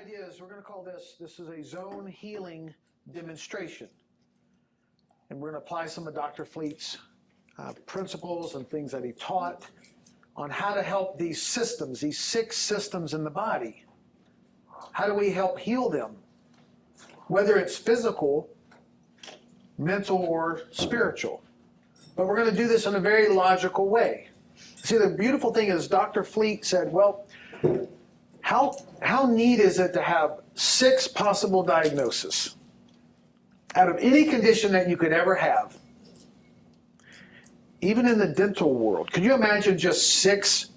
idea is we're going to call this is a zone healing demonstration. And we're going to apply some of Dr. Fleet's principles and things that he taught on how to help these systems, these 6 systems in the body. How do we help heal them? Whether it's physical, mental, or spiritual. But we're going to do this in a very logical way. See, the beautiful thing is Dr. Fleet said, well, how neat is it to have 6 possible diagnoses out of any condition that you could ever have? Even in the dental world. Could you imagine just 6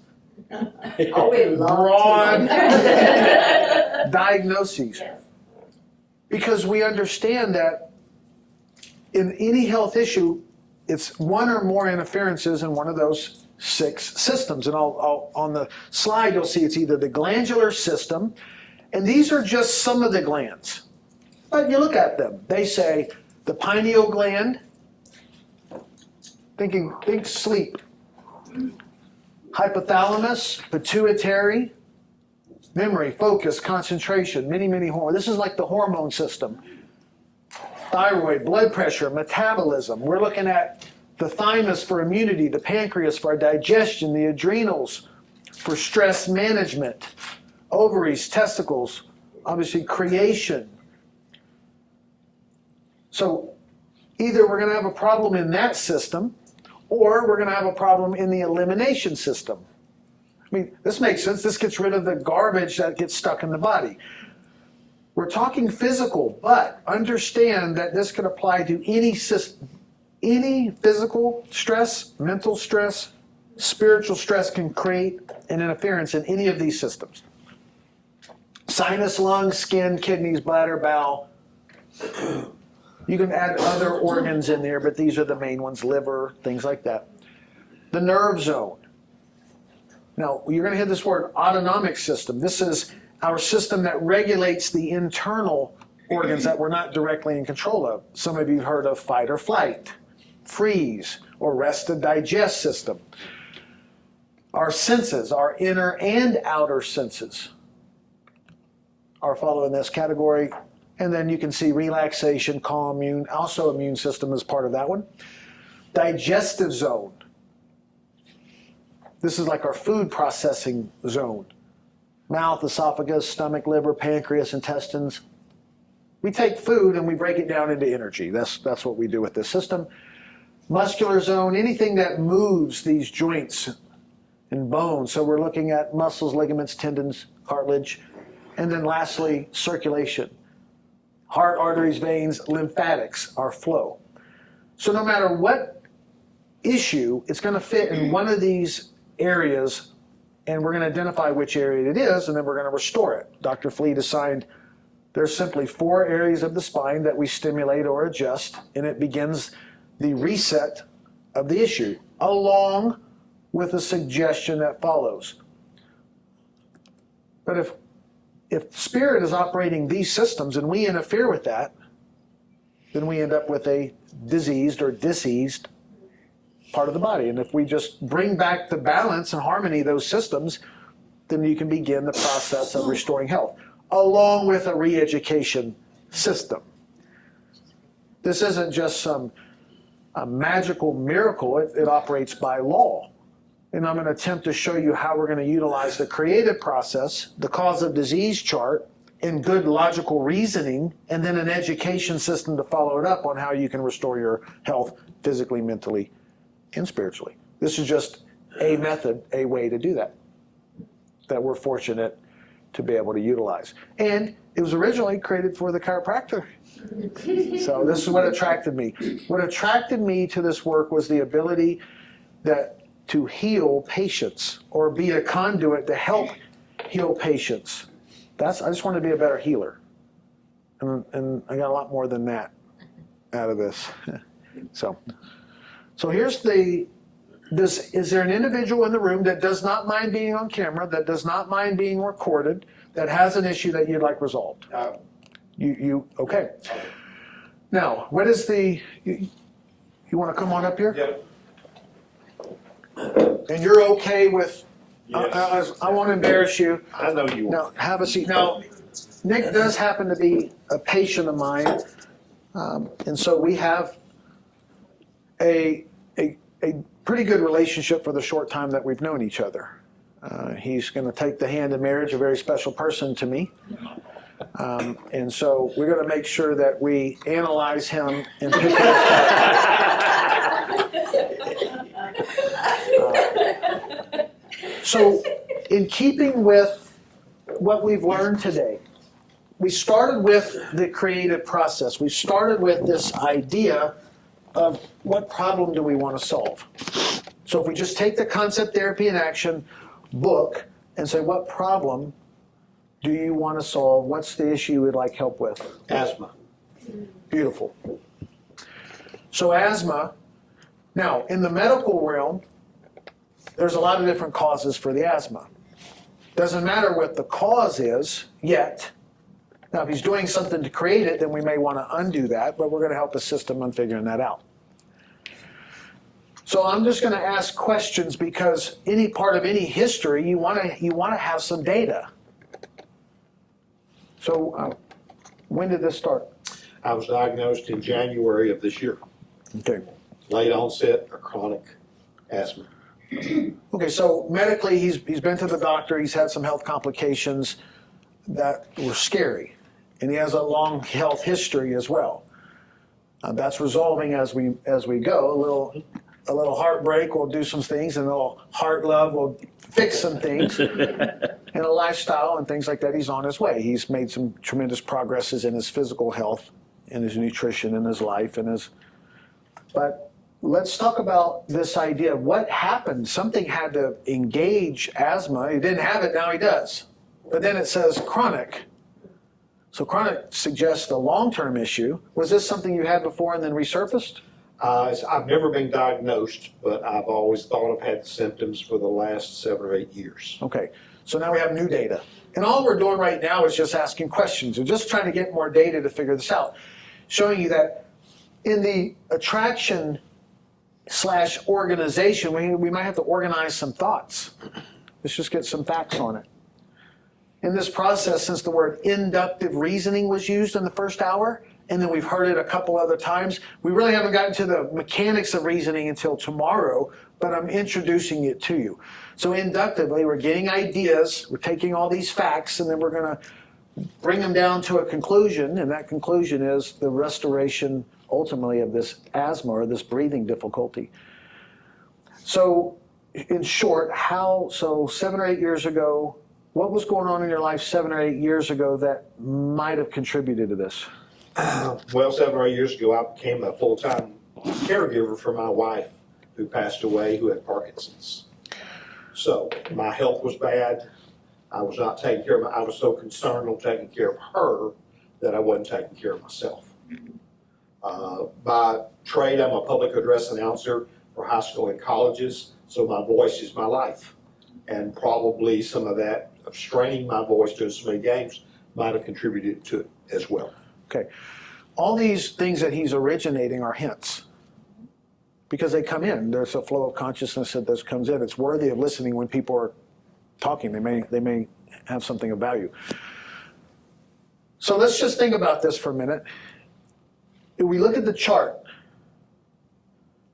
broad diagnoses? Yes. Because we understand that in any health issue, it's one or more interferences in one of those 6 systems. And on the slide, you'll see it's either the glandular system, and these are just some of the glands. But you look at them. They say the pineal gland, think sleep. Hypothalamus, pituitary, memory, focus, concentration, many hormones. This is like the hormone system. Thyroid, blood pressure, metabolism. We're looking at the thymus for immunity, the pancreas for our digestion, the adrenals for stress management, ovaries, testicles, obviously creation. So either we're going to have a problem in that system, or we're going to have a problem in the elimination system. I mean, this makes sense. This gets rid of the garbage that gets stuck in the body. We're talking physical, but understand that this could apply to any system. Any physical stress, mental stress, spiritual stress can create an interference in any of these systems. Sinus, lungs, skin, kidneys, bladder, bowel. You can add other organs in there, but these are the main ones, liver, things like that. The nerve zone. Now, you're going to hear this word, autonomic system. This is our system that regulates the internal organs that we're not directly in control of. Some of you have heard of fight or flight, freeze, or rest and digest system. Our senses, our inner and outer senses, are following this category. And then you can see relaxation, calm, also immune system is part of that one. Digestive zone. This is like our food processing zone. Mouth, esophagus, stomach, liver, pancreas, intestines. We take food and we break it down into energy. That's what we do with this system. Muscular zone, anything that moves these joints and bones. So we're looking at muscles, ligaments, tendons, cartilage. And then lastly, circulation. Heart, arteries, veins, lymphatics, our flow. So no matter what issue, it's going to fit in one of these areas, and we're going to identify which area it is, and then we're going to restore it. Dr. Fleet assigned there's simply 4 areas of the spine that we stimulate or adjust, and it begins the reset of the issue, along with a suggestion that follows. But if spirit is operating these systems and we interfere with that, then we end up with a diseased or diseased part of the body. And if we just bring back the balance and harmony of those systems, then you can begin the process of restoring health, along with a re-education system. This isn't just a magical miracle. It operates by law. And I'm going to attempt to show you how we're going to utilize the creative process, the cause of disease chart, and good logical reasoning, and then an education system to follow it up on how you can restore your health physically, mentally, and spiritually. This is just a method, a way to do that we're fortunate to be able to utilize. And it was originally created for the chiropractor. So this is what attracted me. What attracted me to this work was the ability to heal patients or be a conduit to help heal patients. I just want to be a better healer. And I got a lot more than that out of this. So here's is there an individual in the room that does not mind being on camera, that does not mind being recorded, that has an issue that you'd like resolved? Okay. Now, what is you want to come on up here? Yep. And you're okay with, Yes. I won't embarrass you. I know you Now, won't. have a seat. Now, Nick does happen to be a patient of mine, and so we have a pretty good relationship for the short time that we've known each other. He's going to take the hand in marriage, a very special person to me. And so we're going to make sure that we analyze him and pick him apart. So in keeping with what we've learned today, we started with the creative process. We started with this idea of what problem do we want to solve. So if we just take the Concept Therapy in Action book and say, what problem do you want to solve? What's the issue you would like help with? Asthma. Beautiful. So asthma, now in the medical realm, there's a lot of different causes for the asthma. Doesn't matter what the cause is yet. Now if he's doing something to create it, then we may want to undo that, but we're going to help assist him on figuring that out. So I'm just going to ask questions because any part of any history, you want to have some data. So when did this start? I was diagnosed in January of this year. Okay. Late onset or chronic asthma. Okay, so medically he's been to the doctor, he's had some health complications that were scary. And he has a long health history as well. That's resolving as we go. A little heartbreak will do some things, and a little heart love will fix some things. And a lifestyle and things like that, he's on his way. He's made some tremendous progresses in his physical health, in his nutrition, in his life, but let's talk about this idea of what happened. Something had to engage asthma. He didn't have it, now he does. But then it says chronic. So chronic suggests a long-term issue. Was this something you had before and then resurfaced? I've never been diagnosed, but I've always thought I've had symptoms for the last 7 or 8 years. Okay, so now we have new data. And all we're doing right now is just asking questions. We're just trying to get more data to figure this out. Showing you that in the attraction / organization, we might have to organize some thoughts. Let's just get some facts on it. In this process, since the word inductive reasoning was used in the first hour, and then we've heard it a couple other times, we really haven't gotten to the mechanics of reasoning until tomorrow, but I'm introducing it to you. So inductively, we're getting ideas, we're taking all these facts, and then we're going to bring them down to a conclusion, and that conclusion is the restoration, ultimately, of this asthma or this breathing difficulty. So, in short, so 7 or 8 years ago, what was going on in your life 7 or 8 years ago that might have contributed to this? Well, 7 or 8 years ago, I became a full-time caregiver for my wife who passed away, who had Parkinson's. So my health was bad. I was not taking care of I was so concerned on taking care of her that I wasn't taking care of myself. By trade, I'm a public address announcer for high school and colleges, so my voice is my life. And probably some of that, of straining my voice doing so many games, might have contributed to it as well. Okay. All these things that he's originating are hints because they come in. There's a flow of consciousness that this comes in. It's worthy of listening when people are talking. They may have something of value. So let's just think about this for a minute. If we look at the chart,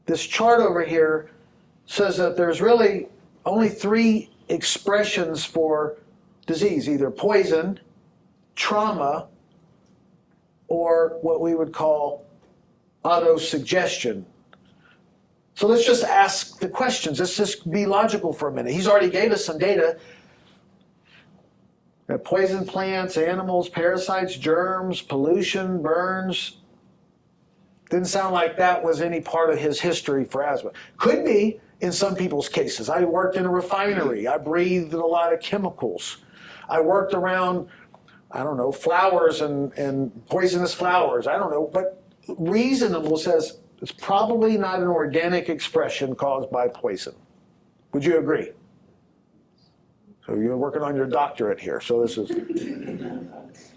this chart over here says that there's really only 3 expressions for disease, either poison, trauma, or what we would call autosuggestion. So let's just ask the questions. Let's just be logical for a minute. He's already gave us some data. Poison plants, animals, parasites, germs, pollution, burns. Didn't sound like that was any part of his history for asthma. Could be in some people's cases. I worked in a refinery. I breathed a lot of chemicals. I worked around, I don't know, flowers and poisonous flowers. I don't know. But reasonable says it's probably not an organic expression caused by poison. Would you agree? So you're working on your doctorate here. So this is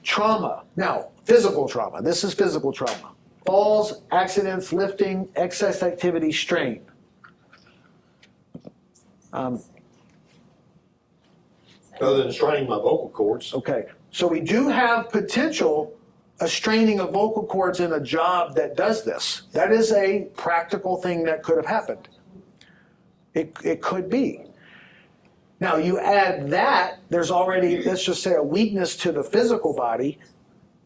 trauma. Now, physical trauma. This is physical trauma. Falls, accidents, lifting, excess activity, strain. Other than straining my vocal cords. Okay, so we do have potential a straining of vocal cords in a job that does this. That is a practical thing that could have happened. It could be. Now you add that, there's already, let's just say, a weakness to the physical body.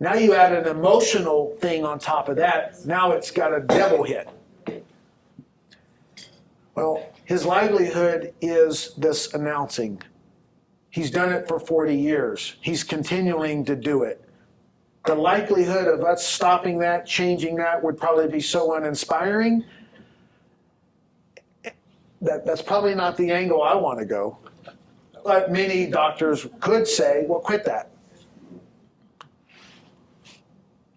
Now you add an emotional thing on top of that. Now it's got a double hit. Well, his livelihood is this announcing. He's done it for 40 years. He's continuing to do it. The likelihood of us stopping that, changing that, would probably be so uninspiring. That's probably not the angle I want to go. But many doctors could say, well, quit that.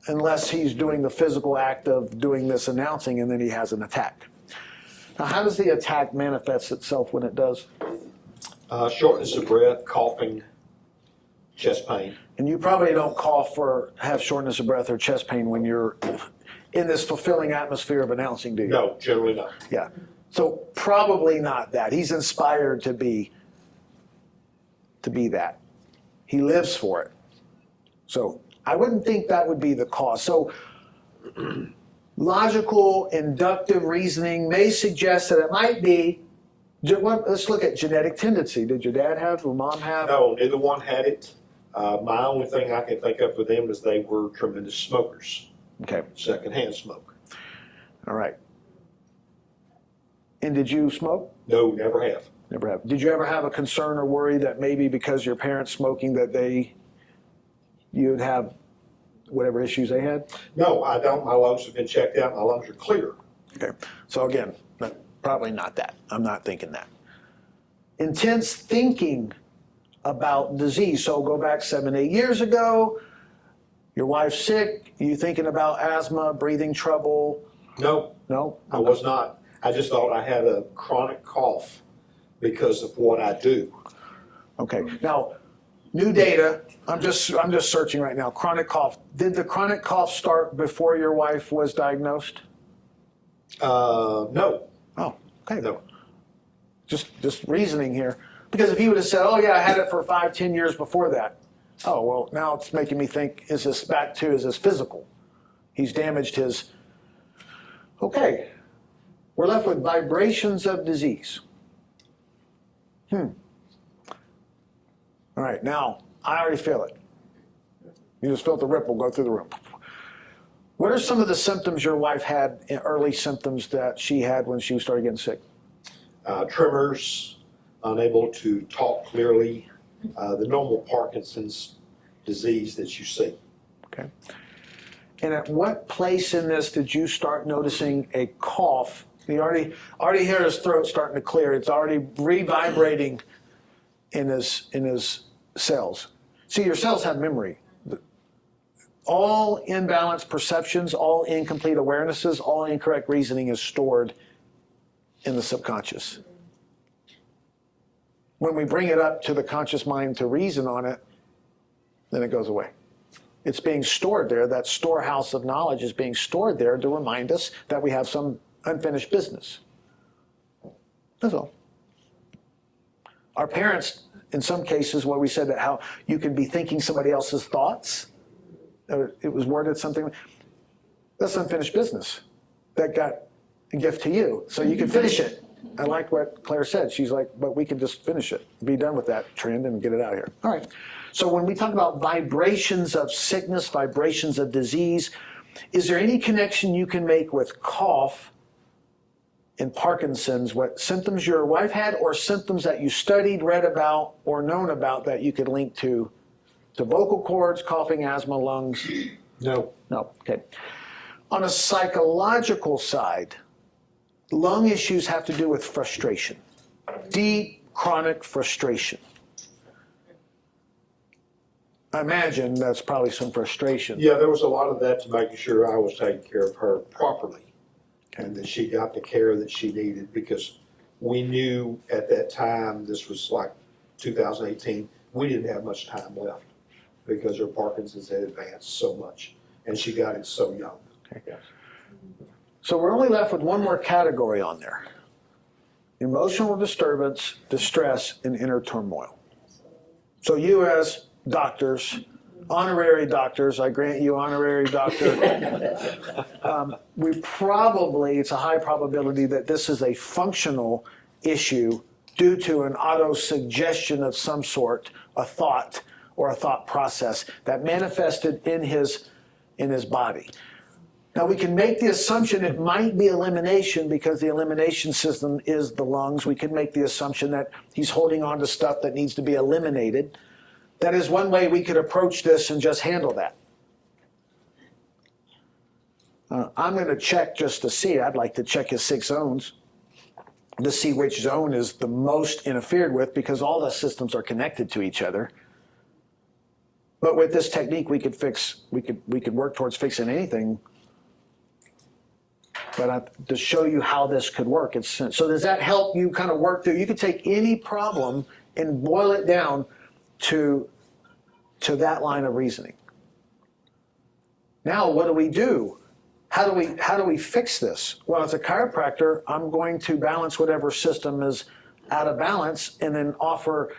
Unless he's doing the physical act of doing this announcing and then he has an attack. Now, how does the attack manifest itself when it does? Shortness of breath, coughing, chest pain. And you probably don't cough or have shortness of breath or chest pain when you're in this fulfilling atmosphere of announcing, do you? No, generally not. Yeah. So probably not that. He's inspired to be that. He lives for it. So I wouldn't think that would be the cause. So logical, inductive reasoning may suggest that it might be, let's look at genetic tendency. Did your dad have or mom have? No, neither one had it. My only thing I can think of for them is they were tremendous smokers. Okay. Secondhand smoke. All right. And did you smoke? No, never have. Never have. Did you ever have a concern or worry that maybe because your parents smoking that you'd have whatever issues they had? No, I don't. My lungs have been checked out. My lungs are clear. Okay. So again, probably not that. I'm not thinking that. Intense thinking about disease. So go back 7, 8 years ago. Your wife's sick. You thinking about asthma, breathing trouble? No. No? I was not. I just thought I had a chronic cough because of what I do. Okay. Now, new data. I'm just searching right now. Chronic cough. Did the chronic cough start before your wife was diagnosed? No. Oh, okay. No. Just reasoning here. Because if he would have said, oh yeah, I had it for 5, 10 years before that. Oh, well, now it's making me think, is this physical? He's damaged his, okay. We're left with vibrations of disease. All right, now, I already feel it. You just felt the ripple go through the room. What are some of the symptoms your wife had, early symptoms that she had when she started getting sick? Tremors, unable to talk clearly, the normal Parkinson's disease that you see. Okay. And at what place in this did you start noticing a cough? You already hear his throat starting to clear. It's already revibrating in his cells. See, your cells have memory. All imbalanced perceptions, all incomplete awarenesses, all incorrect reasoning is stored in the subconscious. When we bring it up to the conscious mind to reason on it, then it goes away. It's being stored there. That storehouse of knowledge is being stored there to remind us that we have some unfinished business. That's all. Our parents, in some cases, what we said that how you can be thinking somebody else's thoughts, it was worded something, that's unfinished business. That got a gift to you, so you can finish it. I like what Claire said. She's like, but we can just finish it, be done with that trend and get it out of here. All right. So when we talk about vibrations of sickness, vibrations of disease, is there any connection you can make with cough and Parkinson's, what symptoms your wife had or symptoms that you studied, read about, or known about that you could link to vocal cords, coughing, asthma, lungs? No. No, okay. On a psychological side, lung issues have to do with frustration, deep, chronic frustration. I imagine that's probably some frustration. Yeah, there was a lot of that to making sure I was taking care of her properly and that she got the care that she needed, because we knew at that time, this was like 2018, we didn't have much time left because her Parkinson's had advanced so much and she got it so young. Okay. So we're only left with one more category on there: emotional disturbance, distress, and inner turmoil. So you as doctors, honorary doctors, I grant you honorary doctor, it's a high probability that this is a functional issue due to an auto-suggestion of some sort, a thought or a thought process that manifested in his body. Now we can make the assumption it might be elimination because the elimination system is the lungs. We can make the assumption that he's holding on to stuff that needs to be eliminated. That is one way we could approach this and just handle that. I'm going to check just to see. I'd like to check his 6 zones to see which zone is the most interfered with because all the systems are connected to each other. But with this technique, we could work towards fixing anything. But to show you how this could work, so does that help you kind of work through? You could take any problem and boil it down to that line of reasoning. Now, what do we do? How do we fix this? Well, as a chiropractor, I'm going to balance whatever system is out of balance and then offer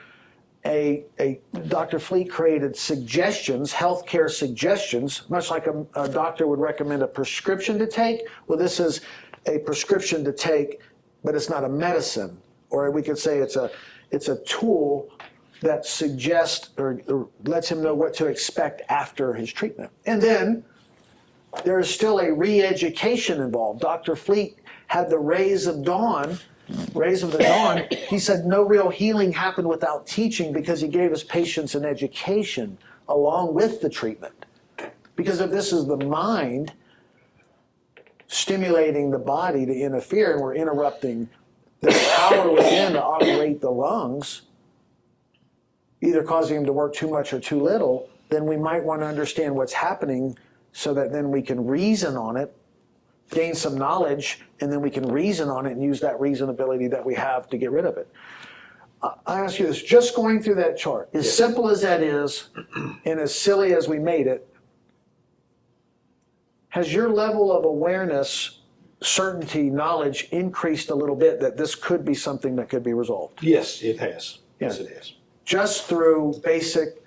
Dr. Fleet created suggestions, healthcare suggestions, much like a doctor would recommend a prescription to take. Well, this is a prescription to take, but it's not a medicine. Or we could say it's a tool that suggests or lets him know what to expect after his treatment. And then there is still a re-education involved. Dr. Fleet had the rays of the dawn. He said no real healing happened without teaching because he gave his patients an education along with the treatment. Because if this is the mind stimulating the body to interfere and we're interrupting the power within to operate the lungs, either causing them to work too much or too little, then we might want to understand what's happening so that then we can reason on it, gain some knowledge, and then we can reason on it and use that reasonability that we have to get rid of it. I ask you this, just going through that chart, as simple as that is, and as silly as we made it, has your level of awareness, certainty, knowledge increased a little bit that this could be something that could be resolved? Yes, it has. Yes, it has. Just through basic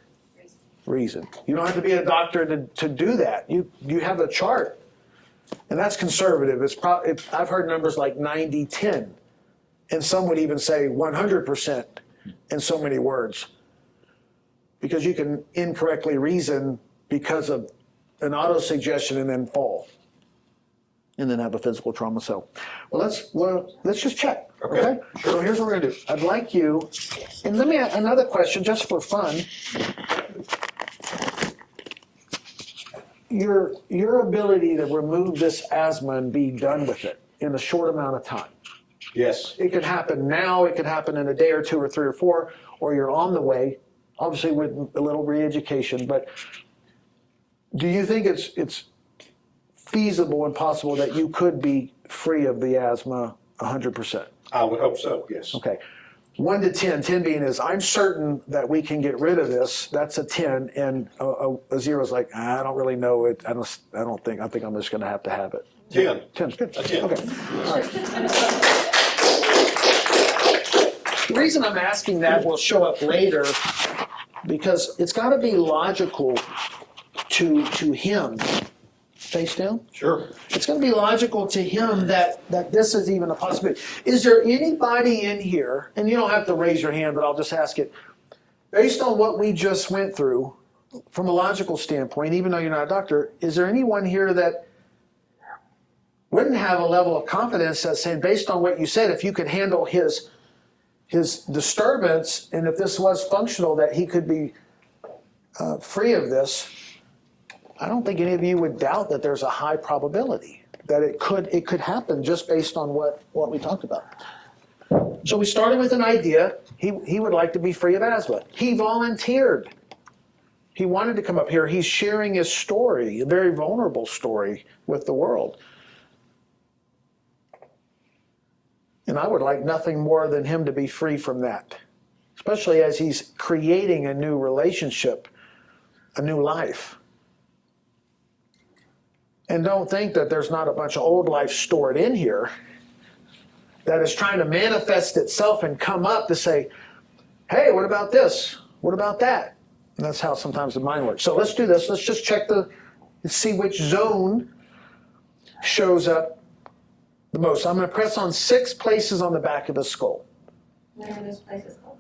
reason. You don't have to be a doctor to do that. You have a chart. And that's conservative. I've heard numbers like 90-10. And some would even say 100% in so many words. Because you can incorrectly reason because of an auto-suggestion and then fall. And then have a physical trauma. So, let's just check. Okay? Sure. So here's what we're going to do. I'd like you, and let me ask another question just for fun. Your ability to remove this asthma and be done with it in a short amount of time. Yes. It could happen now, it could happen in a day or 2 or 3 or 4, or you're on the way, obviously with a little re-education, but do you think it's feasible and possible that you could be free of the asthma 100%? I would hope so, yes. Okay. 1 to 10, 10 being is, I'm certain that we can get rid of this. That's a 10, and a 0 is like, I don't really know it. I think I'm just going to have it. 10. 10 is good. 10. Okay. All right. The reason I'm asking that will show up later because it's got to be logical to him. Face down? Sure. It's going to be logical to him that this is even a possibility. Is there anybody in here, and you don't have to raise your hand, but I'll just ask it, based on what we just went through, from a logical standpoint, even though you're not a doctor, is there anyone here that wouldn't have a level of confidence that's saying, based on what you said, if you could handle his disturbance, and if this was functional, that he could be free of this? I don't think any of you would doubt that there's a high probability that it could happen just based on what we talked about. So we started with an idea. He would like to be free of asthma. He volunteered. He wanted to come up here. He's sharing his story, a very vulnerable story with the world. And I would like nothing more than him to be free from that, especially as he's creating a new relationship, a new life. And don't think that there's not a bunch of old life stored in here that is trying to manifest itself and come up to say, hey, what about this? What about that? And that's how sometimes the mind works. So let's do this. Let's just check see which zone shows up the most. So I'm going to press on 6 places on the back of the skull. Where are those places called?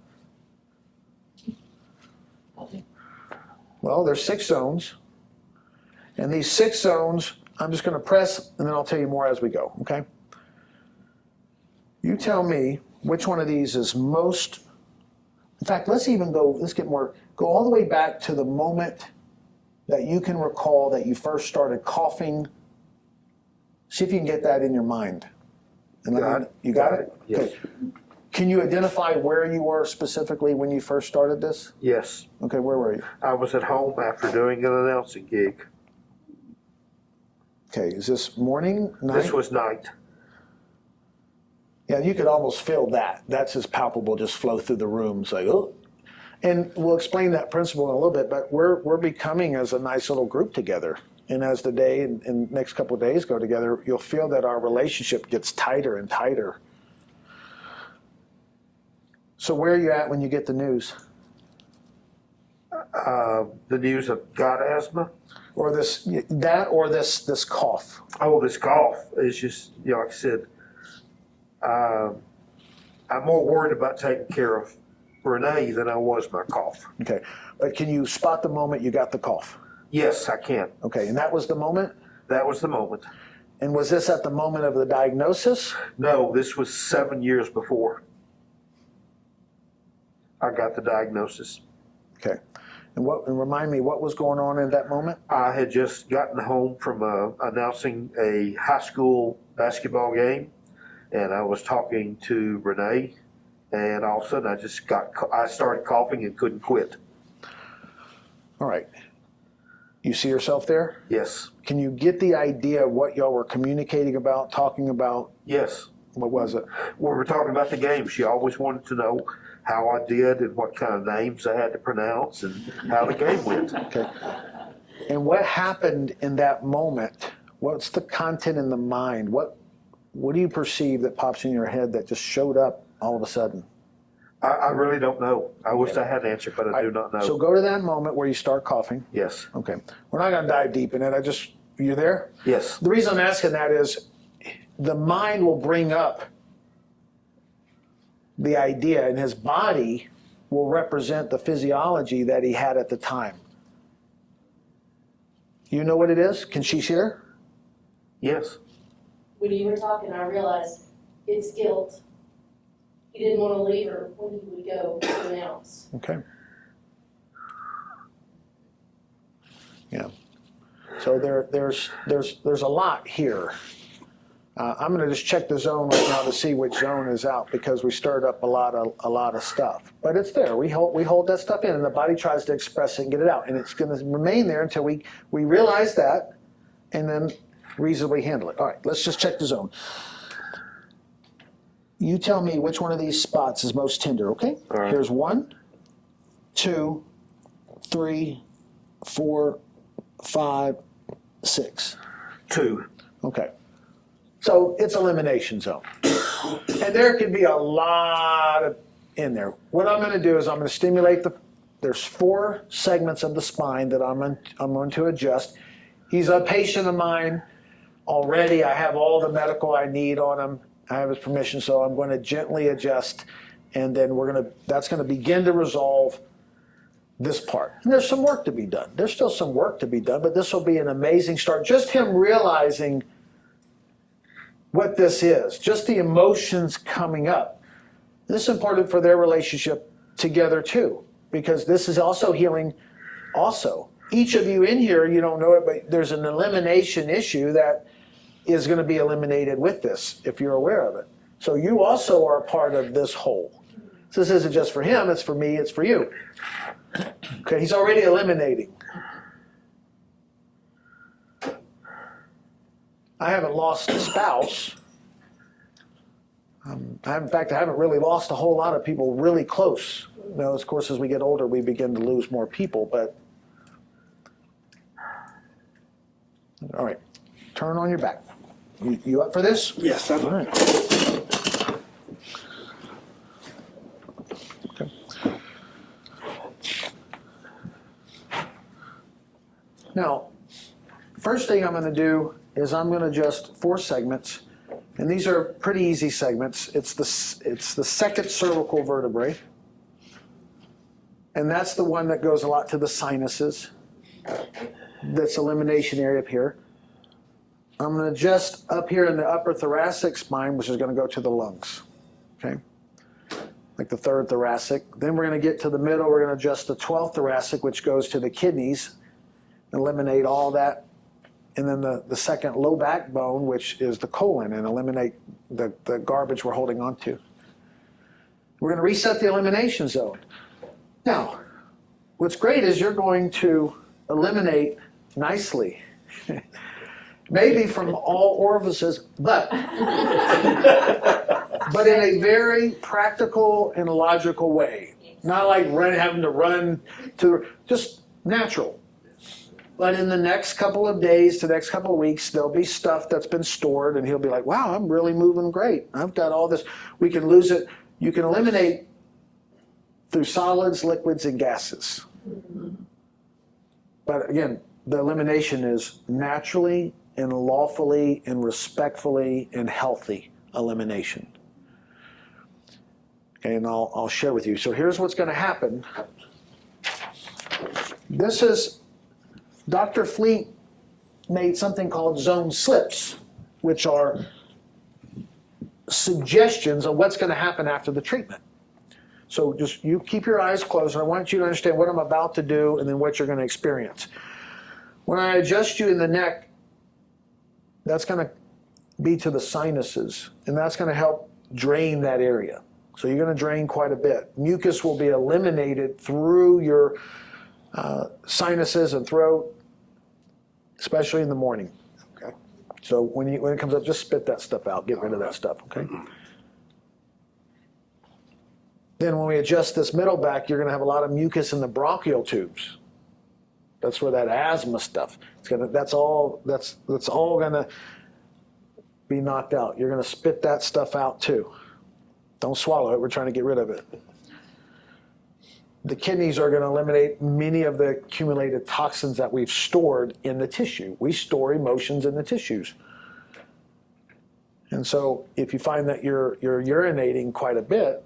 Okay. Well, there's 6 zones. And these 6 zones, I'm just going to press, and then I'll tell you more as we go, okay? You tell me which one of these is most, in fact, let's get more, go all the way back to the moment that you can recall that you first started coughing. See if you can get that in your mind. And you got it? Yes. Okay. Can you identify where you were specifically when you first started this? Yes. Okay, where were you? I was at home after doing an announcing gig. Okay, is this morning, night? This was night. Yeah, you could almost feel that. That's as palpable, just flow through the room. It's like, oh. And we'll explain that principle in a little bit, but we're becoming as a nice little group together. And as the day and next couple of days go together, you'll feel that our relationship gets tighter and tighter. So where are you at when you get the news? The news of got asthma. Or this cough? Oh, this cough is just, like I said, I'm more worried about taking care of Renee than I was my cough. Okay, but can you spot the moment you got the cough? Yes, I can. Okay, and that was the moment? That was the moment. And was this at the moment of the diagnosis? No, this was 7 years before I got the diagnosis. Okay. And remind me, what was going on in that moment? I had just gotten home from announcing a high school basketball game, and I was talking to Renee, and all of a sudden I started coughing and couldn't quit. All right. You see yourself there? Yes. Can you get the idea of what y'all were communicating about, talking about? Yes. What was it? We were talking about the game. She always wanted to know how I did and what kind of names I had to pronounce and how the game went. Okay. And what happened in that moment? What's the content in the mind? What do you perceive that pops in your head that just showed up all of a sudden? I really don't know. I wish I had an answer, but I do not know. So go to that moment where you start coughing. Yes. Okay. We're not going to dive deep in it. You there? Yes. The reason I'm asking that is the mind will bring up the idea, and his body will represent the physiology that he had at the time. You know what it is? Can she share? Yes. When you were talking, I realized it's guilt. He didn't want to leave her when he would go to announce. Okay. Yeah. So there's a lot here. I'm going to just check the zone right now to see which zone is out because we stirred up a lot of stuff. But it's there. We hold that stuff in, and the body tries to express it and get it out, and it's going to remain there until we realize that, and then reasonably handle it. All right. Let's just check the zone. You tell me which one of these spots is most tender. Okay. All right. Here's 1, 2, 3, 4, 5, 6. 2. Okay. So it's elimination zone. And there could be a lot in there. What I'm going to do is I'm going to stimulate there's 4 segments of the spine that I'm going to adjust. He's a patient of mine already. I have all the medical I need on him. I have his permission, so I'm going to gently adjust, and then that's going to begin to resolve this part. And there's some work to be done. There's still some work to be done, but this will be an amazing start. Just him realizing what this is, just the emotions coming up. This is important for their relationship together too, because this is also healing also. Each of you in here, you don't know it, but there's an elimination issue that is going to be eliminated with this, if you're aware of it. So you also are a part of this whole. So this isn't just for him, it's for me, it's for you. Okay, he's already eliminating. I haven't lost a spouse. In fact, I haven't really lost a whole lot of people really close. Now, of course, as we get older, we begin to lose more people, but all right, turn on your back. You up for this? Yes, I'm All right. Okay. Now, first thing I'm going to do is I'm going to adjust 4 segments, and these are pretty easy segments. It's the second cervical vertebrae, and that's the one that goes a lot to the sinuses. That's elimination area up here. I'm going to adjust up here in the upper thoracic spine, which is going to go to the lungs, okay? Like the 3rd thoracic. Then we're going to get to the middle. We're going to adjust the 12th thoracic, which goes to the kidneys, eliminate all that. And then the second low back bone, which is the colon, and eliminate the garbage we're holding on to. We're going to reset the elimination zone. Now, what's great is you're going to eliminate nicely. Maybe from all orifices, but in a very practical and logical way. Not like having to run to, just natural. But in the next couple of days, the next couple of weeks, there'll be stuff that's been stored, and he'll be like, wow, I'm really moving great. I've got all this. We can lose it. You can eliminate through solids, liquids, and gases. But again, the elimination is naturally and lawfully and respectfully and healthy elimination. And I'll share with you. So here's what's going to happen. This is, Dr. Fleet made something called zone slips, which are suggestions of what's going to happen after the treatment. So just you keep your eyes closed, and I want you to understand what I'm about to do and then what you're going to experience. When I adjust you in the neck, that's going to be to the sinuses, and that's going to help drain that area. So you're going to drain quite a bit. Mucus will be eliminated through your sinuses and throat, especially in the morning. Okay. So when it comes up, just spit that stuff out. Get rid of that stuff. Okay. Then when we adjust this middle back, you're going to have a lot of mucus in the bronchial tubes. That's where that asthma stuff. That's all going to be knocked out. You're going to spit that stuff out too. Don't swallow it. We're trying to get rid of it. The kidneys are going to eliminate many of the accumulated toxins that we've stored in the tissue. We store emotions in the tissues. And so if you find that you're urinating quite a bit,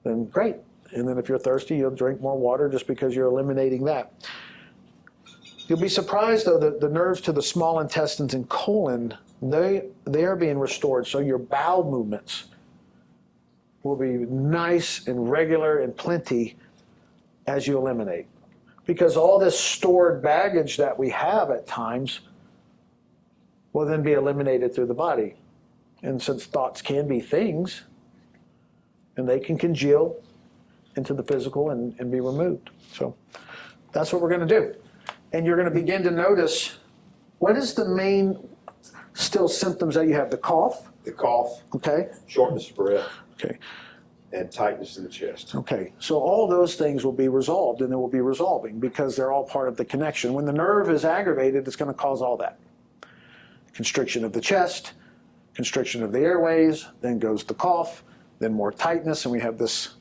then great. And then if you're thirsty, you'll drink more water just because you're eliminating that. You'll be surprised, though, that the nerves to the small intestines and colon, they are being restored. So your bowel movements will be nice and regular and plenty as you eliminate. Because all this stored baggage that we have at times will then be eliminated through the body. And since thoughts can be things, and they can congeal into the physical and be removed. So that's what we're going to do. And you're going to begin to notice, what is the main still symptoms that you have? The cough? The cough, Okay. shortness of breath, Okay. and tightness in the chest. Okay. So all those things will be resolved, and they will be resolving because they're all part of the connection. When the nerve is aggravated, it's going to cause all that. Constriction of the chest, constriction of the airways, then goes the cough, then more tightness, and we have this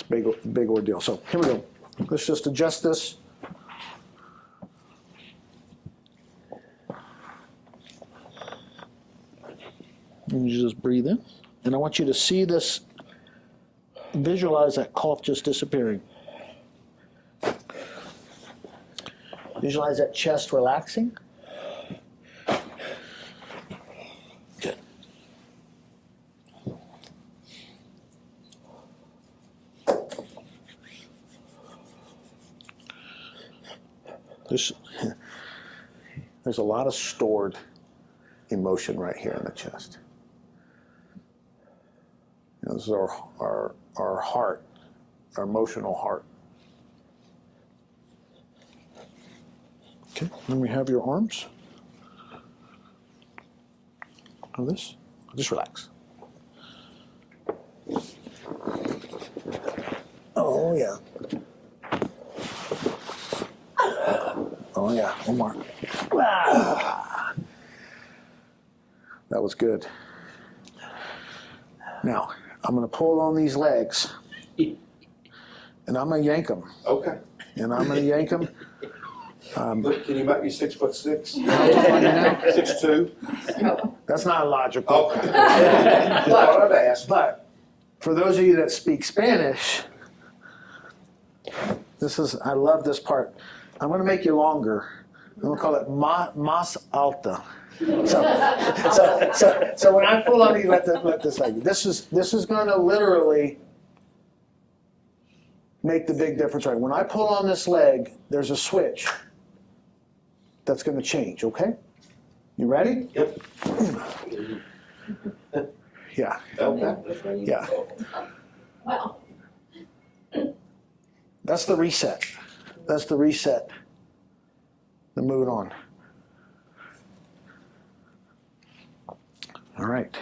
big ordeal. So here we go. Let's just adjust this. And you just breathe in. And I want you to see this, visualize that cough just disappearing. Visualize that chest relaxing. Good. There's a lot of stored emotion right here in the chest. This is our heart, our emotional heart. Okay, then we have your arms. On this, just relax. Oh yeah. Oh yeah, one more. That was good. Now, I'm going to pull on these legs, and I'm going to yank them. Okay. And I'm going to yank them Look, can you make me 6'6"? How tall are you now? 6'2"? That's not logical. Okay. Just thought I'd ask. But for those of you that speak Spanish, I love this part. I'm going to make you longer. I'm going to call it más alta. So when I pull on you, let this like this is going to literally make the big difference. Right? When I pull on this leg, there's a switch that's going to change. Okay, you ready? Yep. Yeah. Okay. Yeah. Wow. That's the reset. That's the reset. Then move it on. All right.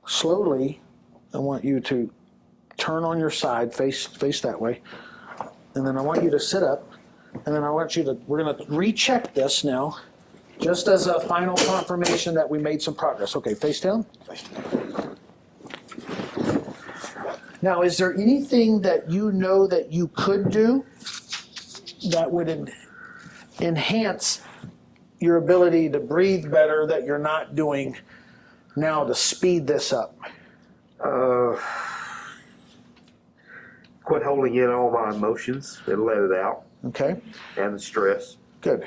Slowly, I want you to turn on your side, face that way. And then I want you to sit up. And then we're going to recheck this now, just as a final confirmation that we made some progress. Okay, face down. Now, is there anything that you know that you could do that would enhance your ability to breathe better that you're not doing now to speed this up? Quit holding in all my emotions and let it out, Okay, and the stress. good.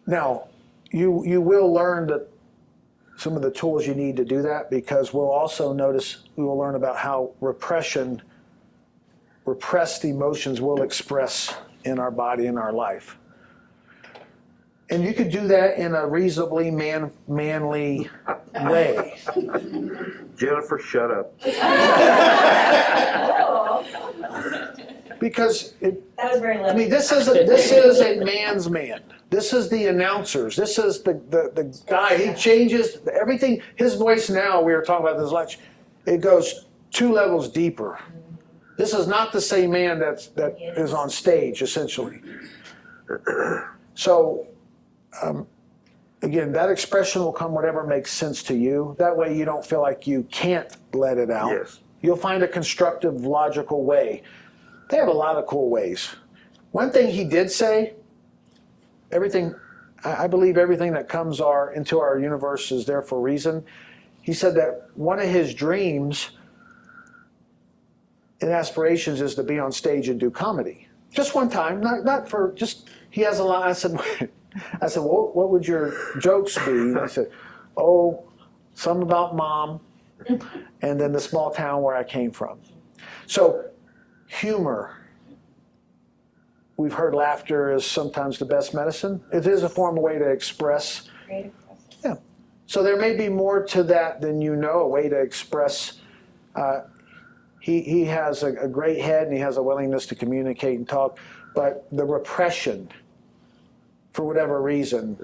Now, you will learn that some of the tools you need to do that, because we will learn about how repressed emotions will express in our body, in our life. And you could do that in a reasonably manly way. Jennifer, shut up. Because That was very I mean, this is a man's man. This is the announcers. This is the guy. He changes everything. His voice now, we were talking about this lunch, it goes 2 levels deeper. This is not the same man that is on stage, essentially. So, again, that expression will come whatever makes sense to you. That way you don't feel like you can't let it out. Yes. You'll find a constructive, logical way. They have a lot of cool ways. One thing he did say, I believe everything that comes into our universe is there for a reason. He said that one of his dreams and aspirations is to be on stage and do comedy. Just one time, not for just, he has a lot. I said, well, what would your jokes be? And he said, some about mom, and then the small town where I came from. So, humor. We've heard laughter is sometimes the best medicine. It is a form of way to express. Yeah. So there may be more to that than you know, a way to express. He has a great head and he has a willingness to communicate and talk, but the repression, for whatever reason,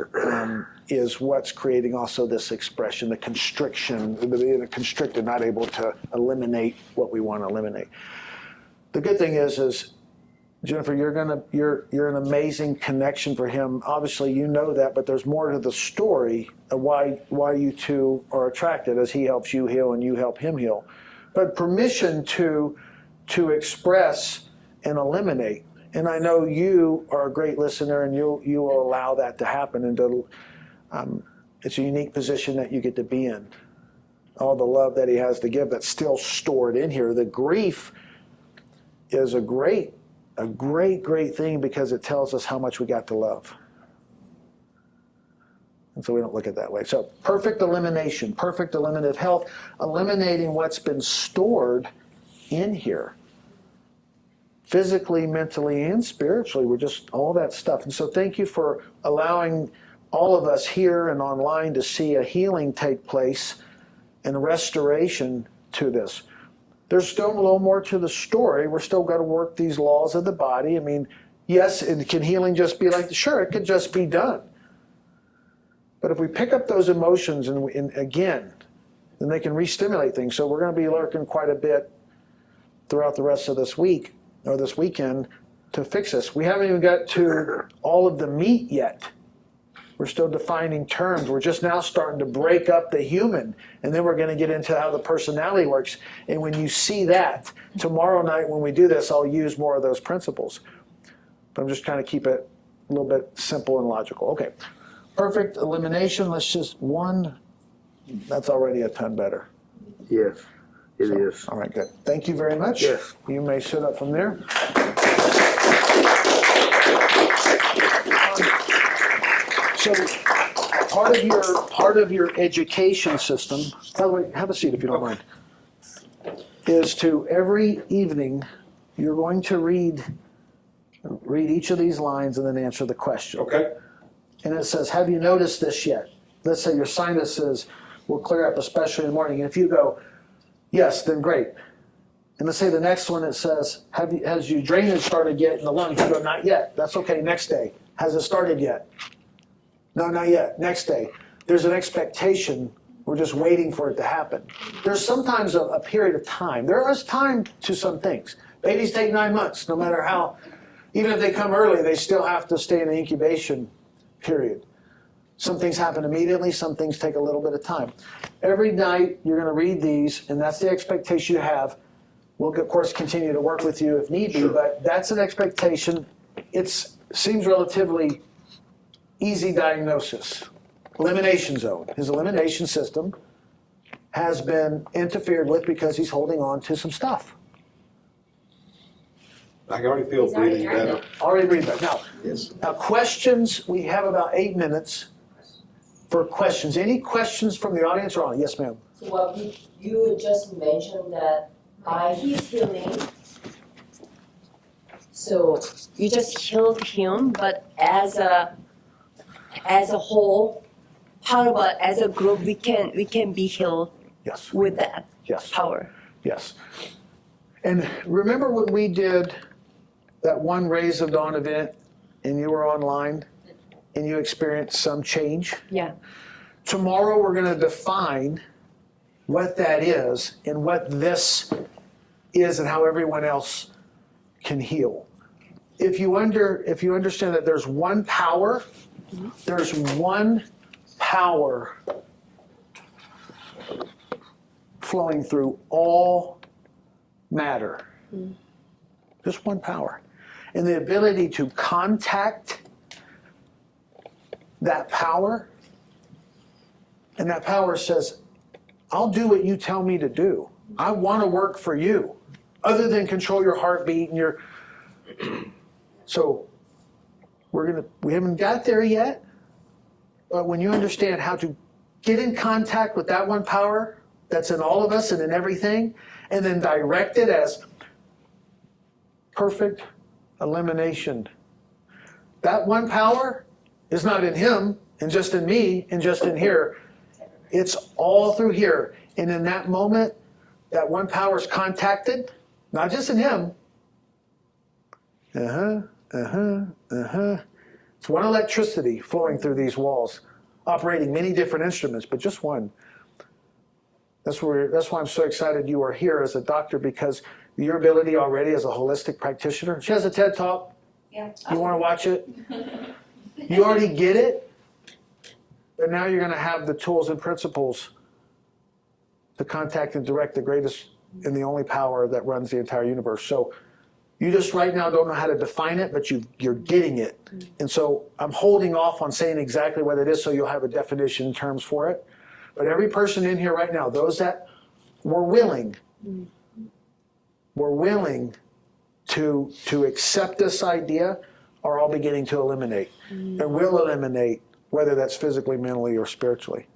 is what's creating also this expression, the constriction, the constricted, not able to eliminate what we want to eliminate. The good thing is Jennifer, you're an amazing connection for him. Obviously, you know that, but there's more to the story of why you two are attracted, as he helps you heal and you help him heal. But permission to express and eliminate. And I know you are a great listener, and you will allow that to happen. And it's a unique position that you get to be in. All the love that he has to give that's still stored in here. The grief is a great thing, because it tells us how much we got to love. And so we don't look at it that way. So perfect elimination, perfect eliminative health, eliminating what's been stored in here. Physically, mentally, and spiritually, we're just all that stuff. And so thank you for allowing all of us here and online to see a healing take place and a restoration to this. There's still a little more to the story. We're still got to work these laws of the body. I mean, yes, and can healing just be like, sure, it could just be done. But if we pick up those emotions and again, then they can re-stimulate things. So we're going to be lurking quite a bit throughout the rest of this week or this weekend to fix this. We haven't even got to all of the meat yet. We're still defining terms. We're just now starting to break up the human, and then we're going to get into how the personality works. And when you see that, tomorrow night when we do this, I'll use more of those principles. I'm just trying to keep it a little bit simple and logical. Okay, perfect elimination. Let's just one. That's already a ton better. Yes, it is. All right, good. Thank you very much. Yes. You may sit up from there. So part of your education system, by the way, have a seat if you don't mind, is to every evening you're going to read each of these lines and then answer the question. Okay. And it says, have you noticed this yet? Let's say your sinuses will clear up, especially in the morning. And if you go, yes, then great. And let's say the next one, it says, has your drainage started yet in the lungs? You go, not yet. That's okay, next day. Has it started yet? No, not yet. Next day. There's an expectation. We're just waiting for it to happen. There's sometimes a period of time. There is time to some things. Babies take 9 months, no matter how. Even if they come early, they still have to stay in the incubation period. Some things happen immediately, some things take a little bit of time. Every night you're going to read these, and that's the expectation you have. We'll, of course, continue to work with you if need be, but that's an expectation. It seems relatively easy diagnosis. Elimination zone. His elimination system has been interfered with because he's holding on to some stuff. I can already feel He's already breathing trying better. Already read that. Now, Yes. questions, we have about 8 minutes for questions. Any questions from the audience or on? Yes, ma'am. So what you just mentioned that by his healing, so you just healed him, but as a whole, how about as a group we can be healed Yes. with that Yes. power? Yes. And remember when we did that one Rays of Dawn event and you were online and you experienced some change? Yeah. Tomorrow we're going to define what that is and what this is and how everyone else can heal. If you understand that there's one power, there's one power flowing through all matter. Just one power. And the ability to contact that power, and that power says, I'll do what you tell me to do. I want to work for you, other than control your heartbeat and your. So we haven't got there yet, but when you understand how to get in contact with that one power that's in all of us and in everything, and then direct it as perfect elimination. That one power is not in him and just in me and just in here. It's all through here. And in that moment, that one power is contacted, not just in him. It's one electricity flowing through these walls, operating many different instruments, but just one. That's why I'm so excited you are here as a doctor, because your ability already as a holistic practitioner. She has a TED Talk. Yeah. You want to watch it? You already get it, but now you're going to have the tools and principles to contact and direct the greatest and the only power that runs the entire universe. So you just right now don't know how to define it, but you're getting it. And so I'm holding off on saying exactly what it is so you'll have a definition in terms for it. But every person in here right now, those that were willing to accept this idea, are all beginning to eliminate. And will eliminate, whether that's physically, mentally, or spiritually.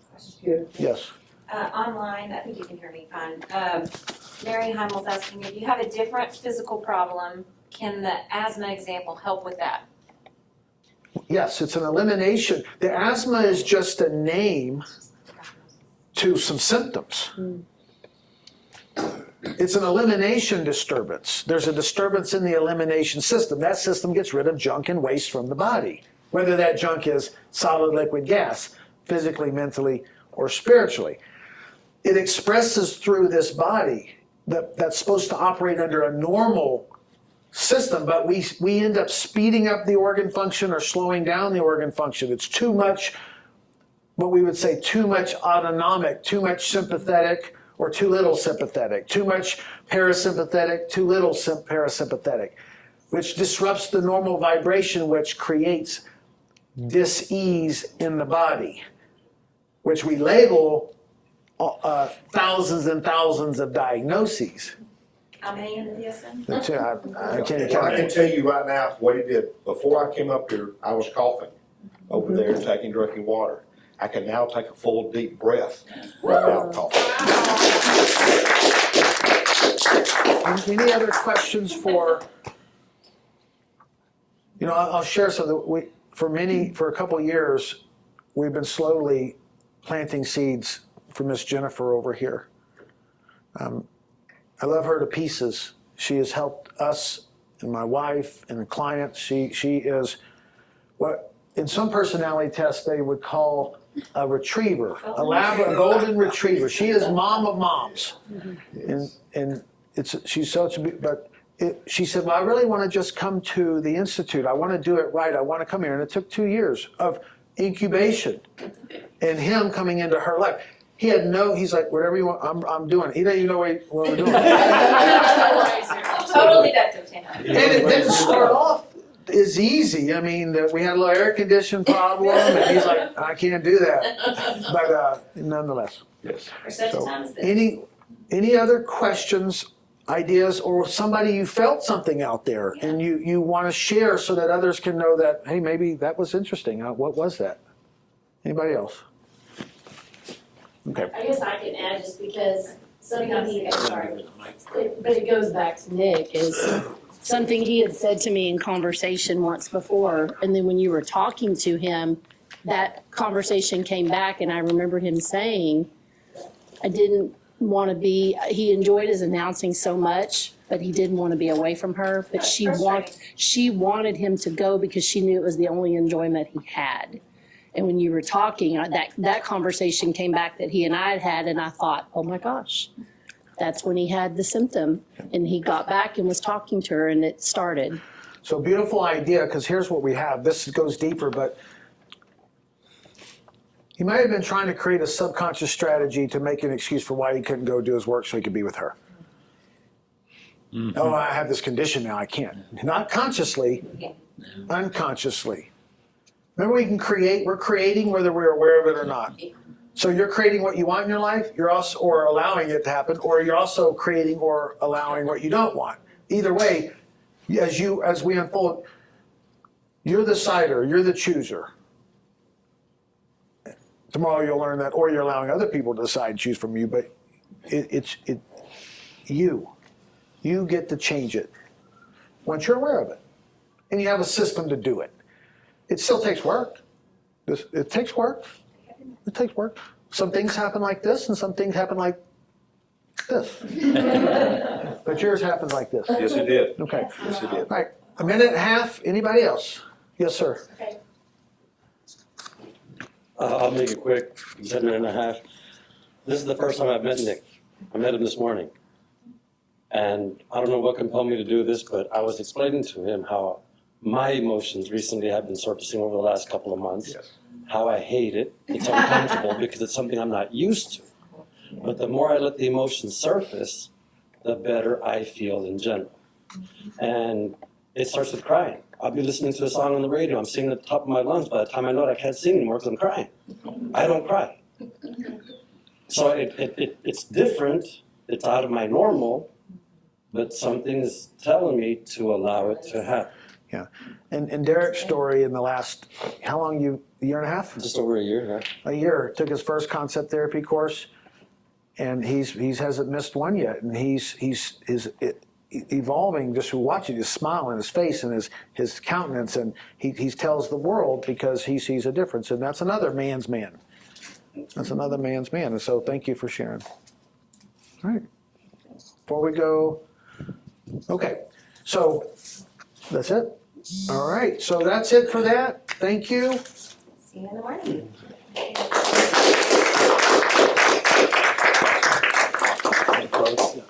Yes. Online, I think you can hear me fine. Mary Heimel's asking, if you have a different physical problem, can the asthma example help with that? Yes, it's an elimination. The asthma is just a name to some symptoms. It's an elimination disturbance. There's a disturbance in the elimination system. That system gets rid of junk and waste from the body, whether that junk is solid, liquid, gas, physically, mentally, or spiritually. It expresses through this body that's supposed to operate under a normal system, but we end up speeding up the organ function or slowing down the organ function. It's too much, what we would say, too much autonomic, too much sympathetic, or too little sympathetic, too much parasympathetic, too little parasympathetic. which disrupts the normal vibration, which creates dis-ease in the body, which we label thousands and thousands of diagnoses. How many in the DSM? I can't Well, I can count. tell you right now what he did. Before I came up here, I was coughing over there, drinking water. I can now take a full deep breath without coughing. Any other questions for, I'll share something. For a couple of years, we've been slowly planting seeds for Miss Jennifer over here. I love her to pieces. She has helped us and my wife and the clients. She is what in some personality tests they would call a retriever, a golden retriever. She is mom of moms, and she's such a. But she said, "Well, I really want to just come to the institute. I want to do it right. I want to come here." And it took 2 years of incubation, and him coming into her life. He's like, whatever you want, I'm doing it. He didn't even know what we're doing. Totally deductive, Tina. And it didn't start off as easy. I mean, we had a little air condition problem, and he's like, I can't do that. But nonetheless. Yes. For such a So, time as this. any other questions, ideas, or somebody you felt something out there and you want to share so that others can know that, hey, maybe that was interesting. What was that? Anybody else? Okay. I guess I can add just because something Sorry. but it goes back to Nick, is something he had said to me in conversation once before, and then when you were talking to him, that conversation came back, and I remember him saying, I didn't want to be, he enjoyed his announcing so much, but he didn't want to be away from her, but she wanted him to go because she knew it was the only enjoyment he had. And when you were talking, that conversation came back that he and I had had, and I thought, oh my gosh, that's when he had the symptom. And he got back and was talking to her, and it started. So beautiful idea, because here's what we have. This goes deeper, but he might have been trying to create a subconscious strategy to make an excuse for why he couldn't go do his work so he could be with her. Mm-hmm. Oh, I have this condition now, I can't. Not consciously, unconsciously. Remember, we're creating whether we're aware of it or not. So you're creating what you want in your life, you're also, or allowing it to happen, or you're also creating or allowing what you don't want. Either way, as we unfold, you're the decider, you're the chooser. Tomorrow you'll learn that, or you're allowing other people to decide, choose from you, but you get to change it once you're aware of it. And you have a system to do it. It still takes work. It takes work. It takes work. Some things happen like this, and some things happen like this. But yours happens like this. Yes, it did. Okay. Yes, it did. All right. A minute and a half. Anybody else? Yes, sir. Okay. I'll make it quick. It's a minute and a half. This is the first time I've met Nick. I met him this morning. And I don't know what compelled me to do this, but I was explaining to him how my emotions recently have been surfacing over the last couple of months. Yes. How I hate it. It's uncomfortable because it's something I'm not used to. But the more I let the emotions surface, the better I feel in general. And it starts with crying. I'll be listening to a song on the radio. I'm singing at the top of my lungs. By the time I know it, I can't sing anymore because I'm crying. I don't cry. So it's different. It's out of my normal. But something is telling me to allow it to happen. Yeah. And Derek's story in the last, how long a year and a half? Just over a year, right? A year. Took his first concept therapy course, and he hasn't missed one yet. And he's evolving just through watching his smile on his face and his countenance, and he tells the world because he sees a difference. And that's another man's man. That's another man's man. And so thank you for sharing. All right. Before we go, okay. So that's it. All right. So that's it for that. Thank you. See you in the morning. Close.